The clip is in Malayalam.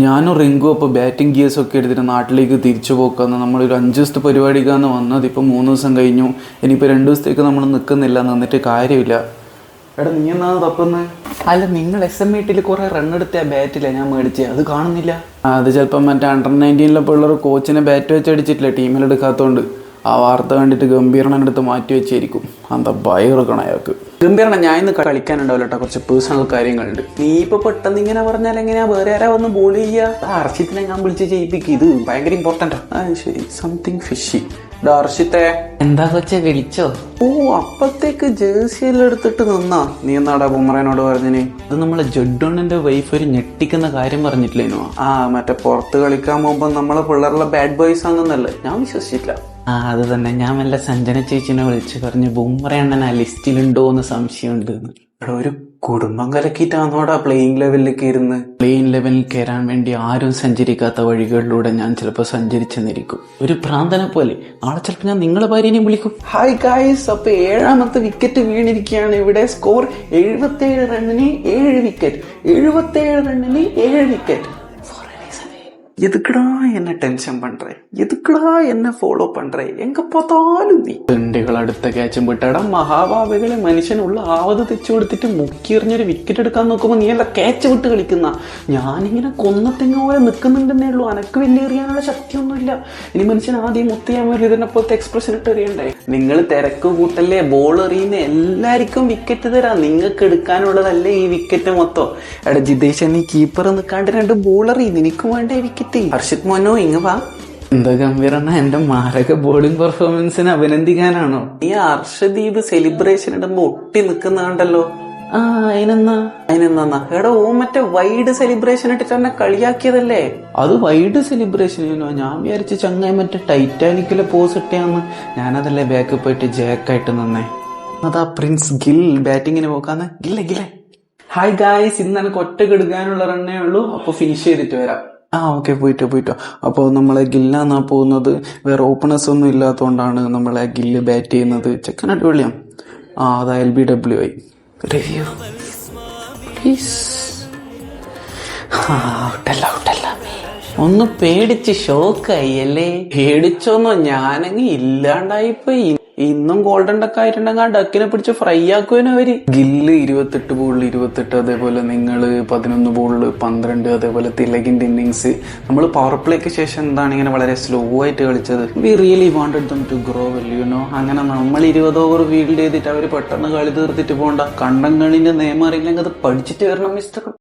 ഞാനും റിങ്കു അപ്പോൾ ബാറ്റിംഗ് ഗിയേഴ്സ് ഒക്കെ എടുത്തിട്ട് നാട്ടിലേക്ക് തിരിച്ചു പോക്കാന്ന് നമ്മളൊരു 5 ദിവസത്തെ പരിപാടിക്കാന്ന് വന്നത്. ഇപ്പം 3 ദിവസം കഴിഞ്ഞു. ഇനിയിപ്പോൾ 2 ദിവസത്തേക്ക് നമ്മൾ നിൽക്കുന്നില്ല, നിന്നിട്ട് കാര്യമില്ല. എടാ നീ എന്നാ തപ്പുന്നത്? അല്ല, നിങ്ങൾ SMITയിൽ കുറേ റണ്ണെടുത്ത ബാറ്റില്ല ഞാൻ മേടിച്ചത്, അത് കാണുന്നില്ല. അത് ചിലപ്പം മറ്റേ അണ്ടർ-19 പിള്ളേർ കോച്ചിനെ ബാറ്റ് വെച്ച് അടിച്ചിട്ടില്ല, ടീമിലെടുക്കാത്തതുകൊണ്ട്. ആ വാർത്ത കണ്ടിട്ട് ഗംഭീരണൻ്റെ അടുത്ത് മാറ്റി വെച്ചായിരിക്കും. എന്താ ഭയം എടുക്കണം അയാൾക്ക്. ഗംഭീരണ, ഞാൻ ഇന്ന് കളിക്കാനുണ്ടാവില്ല കേട്ടോ, കുറച്ച് പേഴ്സണൽ കാര്യങ്ങളുണ്ട്. നീ ഇപ്പോൾ പെട്ടെന്ന് ഇങ്ങനെ പറഞ്ഞാൽ എങ്ങനെയാ വേറെ ആരാ വന്ന് ബോൾ ചെയ്യുക? ഹർഷിത്തിനെ ഞാൻ വിളിച്ച് ചെയ്യിപ്പിക്കും, ഇത് ഭയങ്കര ഇമ്പോർട്ടൻ്റാ. ശരി, സംതിങ് ഫിഷി. ഹർഷിത്തെ എന്താ കൊച്ചെ വിളിച്ചോ? ഓ, അപ്പത്തേക്ക് ജേഴ്സി എല്ലാം എടുത്തിട്ട് നിന്നാ. നീ എന്നാടാ ബുമറേനോട് പറഞ്ഞിന്? ഇത് നമ്മളെ ജഡ്ഡോണിന്റെ വൈഫ് ഒരു ഞെട്ടിക്കുന്ന കാര്യം പറഞ്ഞിട്ടില്ലേനോ? മറ്റേ പുറത്ത് കളിക്കാൻ പോകുമ്പോ നമ്മളെ പിള്ളേരുള്ള ബാഡ് ബോയ്സ് ആണെന്നല്ലേ? ഞാൻ വിശ്വസിച്ചില്ല. അത് തന്നെ, ഞാൻ വല്ല സഞ്ജന ചേച്ചിനെ വിളിച്ച് പറഞ്ഞു ബുംറ അണ്ണൻ ആ ലിസ്റ്റിലുണ്ടോ എന്ന് സംശയമുണ്ട്. ഇവിടെ ഒരു കുടുംബം കലക്കിയിട്ടാന്നോടാ പ്ലെയിങ് ലെവലിലേക്ക് ഇരുന്ന്. പ്ലെയിൻ ലെവലിൽ കയറാൻ വേണ്ടി ആരും സഞ്ചരിക്കാത്ത വഴികളിലൂടെ ഞാൻ ചിലപ്പോൾ സഞ്ചരിച്ചെന്നിരിക്കും, ഒരു ഭ്രാന്തനെ പോലെ. നാളെ ചിലപ്പോൾ ഞാൻ നിങ്ങളെ ഭാര്യനെയും വിളിക്കും. ഹായ് ഗായ്സ്, അപ്പൊ 7ാമത്തെ വിക്കറ്റ് വീണിരിക്കുകയാണ്. ഇവിടെ സ്കോർ 77 റണ്ണിന് 7 വിക്കറ്റ്. 77 റണ്ണിന് 7 വിക്കറ്റ്. எதுக்குடா என்ன டென்ஷன் பண்ற? எதுக்குடா என்ன ஃபாலோ பண்ற? எங்க பார்த்தாலும் நீ തെണ്ടികൾ അടുത്ത ക്യാച്ചും വിട്ടടാ. മഹാഭാവികളെ മനുഷ്യനുള്ള ആവത് തെച്ചു കൊടുത്തിട്ട് മുക്കിയെറിഞ്ഞൊരു വിക്കറ്റ് എടുക്കാൻ നോക്കുമ്പോൾ നീ അല്ല ക്യാച്ച് വിട്ട് കളിക്കുന്ന. ഞാനിങ്ങനെ കൊന്നത്തെങ്ങ പോലെ നിൽക്കുന്നുണ്ടെന്നേ ഉള്ളൂ, അനക്ക് വലിയ എറിയാനുള്ള ശക്തിയൊന്നുമില്ല. ഇനി മനുഷ്യൻ ആദ്യം മുത്തിയാൻ വേണ്ടി ഇതിനെപ്പോഴത്തെ എക്സ്പ്രഷൻ ഇട്ട് എറിയണ്ടേ? നിങ്ങൾ തിരക്ക് കൂട്ടല്ലേ, ബോൾ എറിയുന്ന എല്ലാവർക്കും വിക്കറ്റ് തരാം, നിങ്ങൾക്ക് എടുക്കാനുള്ളതല്ലേ ഈ വിക്കറ്റ് മൊത്തം. എടാ ജിതേഷ്, നീ കീപ്പർ നിൽക്കാണ്ട് 2 ബോൾ എറിയും, നിനക്ക് വേണ്ട വിക്കറ്റ്. ഹർഷിത് മോനോ ഇങ്ങ വാ. എന്താ ഗംഭീരണ, എന്റെ മാരക ബോളിംഗ് പെർഫോമൻസിന് അഭിനന്ദിക്കാനാണോ? ഈ ഹർഷദീപ് സെലിബ്രേഷൻ ഇടുമ്പോ ഒട്ടി നിൽക്കുന്നുണ്ടല്ലോ. അതിനെന്നാ എടാ, ഓ മറ്റേ വൈഡ് സെലിബ്രേഷൻ ഇട്ടിട്ട് എന്നെ കളിയാക്കിയതല്ലേ? അത് വൈഡ് സെലിബ്രേഷനോ? ഞാൻ വിചാരിച്ച ചങ്ങായി മറ്റേ ടൈറ്റാനിക്കിലെ പോസ് ഇട്ടിയാന്ന്. ഞാനതല്ലേ ബാക്ക് പോയിട്ട് ജാക്കായിട്ട് നിന്നേ. അതാ പ്രിൻസ് ഗിൽ ബാറ്റിങ്ങിന് പോക്കാന്ന്. ഗില്ലേ. ഹായ് ഗായ്സ്, ഇന്ന് എനിക്ക് ഒറ്റ കെടുക്കാനുള്ള റണ്ണേ ഉള്ളൂ, അപ്പൊ ഫിനിഷ് ചെയ്തിട്ട് വരാം. ഓക്കെ, പോയിട്ടോ. അപ്പോൾ നമ്മളെ ഗില്ലാന്നാ പോകുന്നത്. വേറെ ഓപ്പണേഴ്സ് ഒന്നും ഇല്ലാത്തതുകൊണ്ടാണ് നമ്മളെ ഗില്ല് ബാറ്റ് ചെയ്യുന്നത്. ചെക്കൻ അടിപൊളിയാണ്. അതാ LBWI റിവ്യൂ പ്ലീസ്. ഔട്ടല്ല. ഒന്ന് പേടിച്ച് ഷോക്കായി അല്ലേ? പേടിച്ചോന്നോ? ഞാനങ്ങ് ഇല്ലാണ്ടായിപ്പോയി. ഇന്നും ഗോൾഡൻ ഡക്ക് ആയിട്ടുണ്ടെങ്കിൽ ആ ഡക്കിനെ പിടിച്ച് ഫ്രൈ ആക്കുവാനും അവര്. ഗില്ല് 28 ബോളിൽ 28, അതേപോലെ നിങ്ങൾ 11 ബോളിൽ 12, അതേപോലെ തിലകിന്റെ ഇന്നിങ്സ്. നമ്മൾ പവർ പ്ലേക്ക് ശേഷം എന്താണ് ഇങ്ങനെ വളരെ സ്ലോ ആയിട്ട് കളിച്ചത്? We really wanted them to grow well, you know. അങ്ങനെ നമ്മൾ 20 ഓവർ ഫീൽഡ് ചെയ്തിട്ട് അവർ പെട്ടെന്ന് കളി തീർത്തിട്ട് പോകണ്ട. കണ്ടം കണിന്റെ നിയമം അറിയില്ലെങ്കിൽ അത് പഠിച്ചിട്ട് വരണം മിസ്റ്റർ.